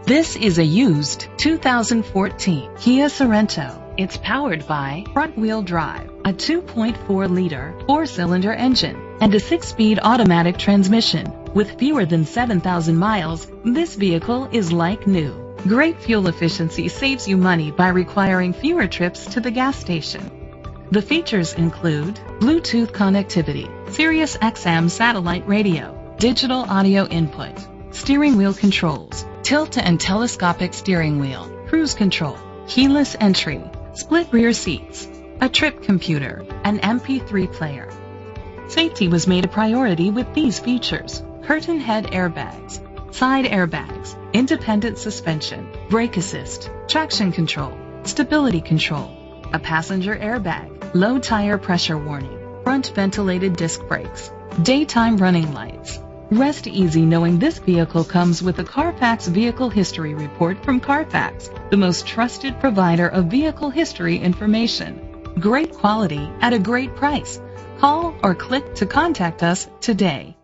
This is a used 2014 Kia Sorento. It's powered by front-wheel drive, a 2.4-liter four-cylinder engine, and a 6-speed automatic transmission. With fewer than 7,000 miles, this vehicle is like new. Great fuel efficiency saves you money by requiring fewer trips to the gas station. The features include Bluetooth connectivity, Sirius XM satellite radio, digital audio input, steering wheel controls, tilt and telescopic steering wheel, cruise control, keyless entry, split rear seats, a trip computer, an MP3 player. Safety was made a priority with these features: curtain head airbags, side airbags, independent suspension, brake assist, traction control, stability control, a passenger airbag, low tire pressure warning, front ventilated disc brakes, daytime running lights. Rest easy knowing this vehicle comes with a Carfax Vehicle History Report from Carfax, the most trusted provider of vehicle history information. Great quality at a great price. Call or click to contact us today.